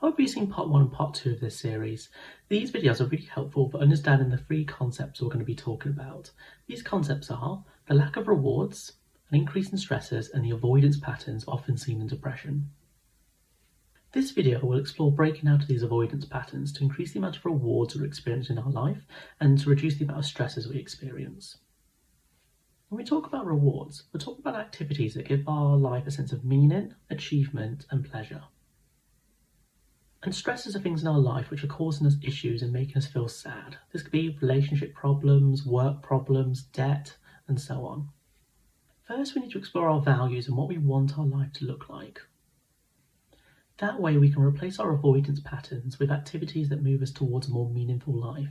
I hope you've seen part 1 and part 2 of this series. These videos are really helpful for understanding the 3 concepts we're going to be talking about. These concepts are the lack of rewards, an increase in stresses, and the avoidance patterns often seen in depression. This video will explore breaking out of these avoidance patterns to increase the amount of rewards we experience in our life and to reduce the amount of stresses we experience. When we talk about rewards, we're talking about activities that give our life a sense of meaning, achievement, and pleasure. And stresses are things in our life which are causing us issues and making us feel sad. This could be relationship problems, work problems, debt, and so on. First, we need to explore our values and what we want our life to look like. That way we can replace our avoidance patterns with activities that move us towards a more meaningful life.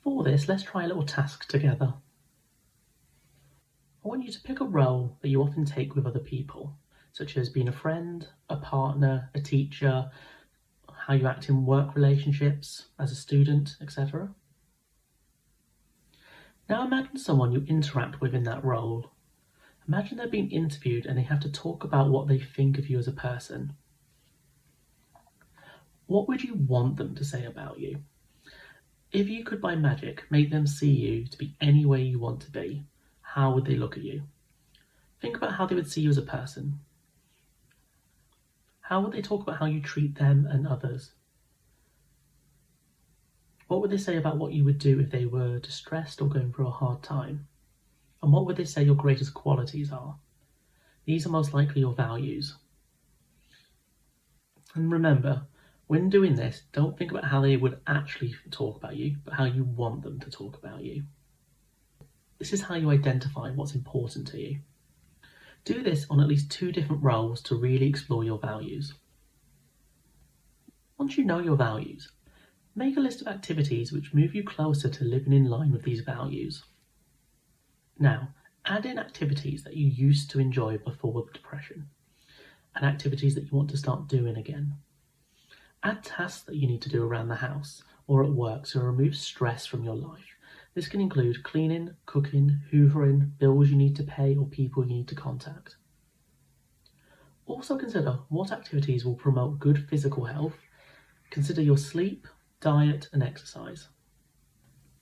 For this, let's try a little task together. I want you to pick a role that you often take with other people, such as being a friend, a partner, a teacher, how you act in work relationships, as a student, etc. Now imagine someone you interact with in that role. Imagine they're being interviewed and they have to talk about what they think of you as a person. What would you want them to say about you? If you could by magic make them see you to be any way you want to be, how would they look at you? Think about how they would see you as a person. How would they talk about how you treat them and others? What would they say about what you would do if they were distressed or going through a hard time? And what would they say your greatest qualities are? These are most likely your values. And remember, when doing this, don't think about how they would actually talk about you, but how you want them to talk about you. This is how you identify what's important to you. Do this on at least 2 different roles to really explore your values. Once you know your values, make a list of activities which move you closer to living in line with these values. Now, add in activities that you used to enjoy before the depression, and activities that you want to start doing again. Add tasks that you need to do around the house or at work to remove stress from your life. This can include cleaning, cooking, hoovering, bills you need to pay, or people you need to contact. Also consider what activities will promote good physical health. Consider your sleep, diet, and exercise.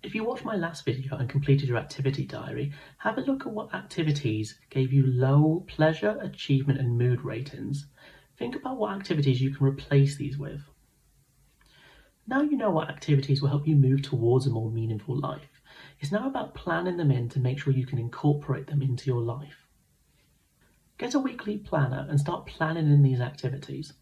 If you watched my last video and completed your activity diary, have a look at what activities gave you low pleasure, achievement, and mood ratings. Think about what activities you can replace these with. Now you know what activities will help you move towards a more meaningful life. It's now about planning them in to make sure you can incorporate them into your life. Get a weekly planner and start planning in these activities.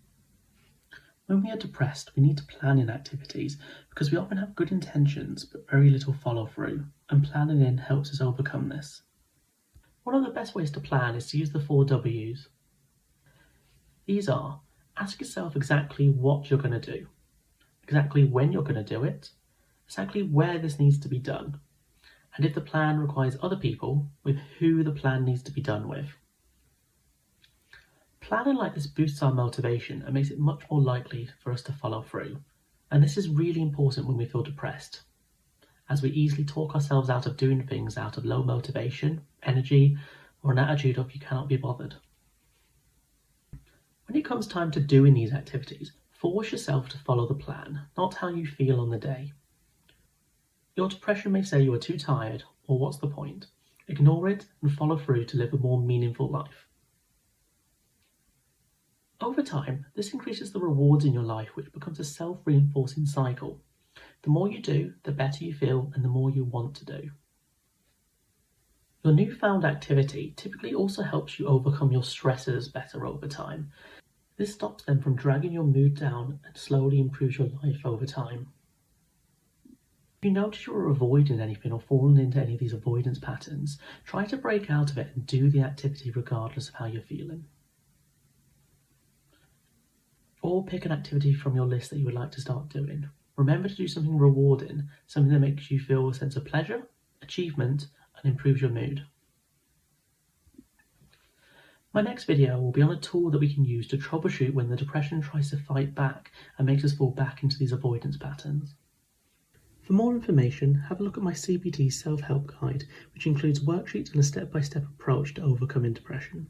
When we are depressed, we need to plan in activities because we often have good intentions but very little follow through, and planning in helps us overcome this. One of the best ways to plan is to use the 4 W's. These are: ask yourself exactly what you're going to do, exactly when you're going to do it, exactly where this needs to be done, and if the plan requires other people, with who the plan needs to be done with. Planning like this boosts our motivation and makes it much more likely for us to follow through. And this is really important when we feel depressed, as we easily talk ourselves out of doing things out of low motivation, energy, or an attitude of you cannot be bothered. When it comes time to doing these activities, force yourself to follow the plan, not how you feel on the day. Your depression may say you are too tired, or what's the point? Ignore it and follow through to live a more meaningful life. Over time, this increases the rewards in your life, which becomes a self-reinforcing cycle. The more you do, the better you feel and the more you want to do. Your newfound activity typically also helps you overcome your stressors better over time. This stops them from dragging your mood down and slowly improves your life over time. If you notice you're avoiding anything or falling into any of these avoidance patterns, try to break out of it and do the activity regardless of how you're feeling. Or pick an activity from your list that you would like to start doing. Remember to do something rewarding, something that makes you feel a sense of pleasure, achievement, and improves your mood. My next video will be on a tool that we can use to troubleshoot when the depression tries to fight back and makes us fall back into these avoidance patterns. For more information, have a look at my CBT self-help guide, which includes worksheets and a step-by-step approach to overcoming depression.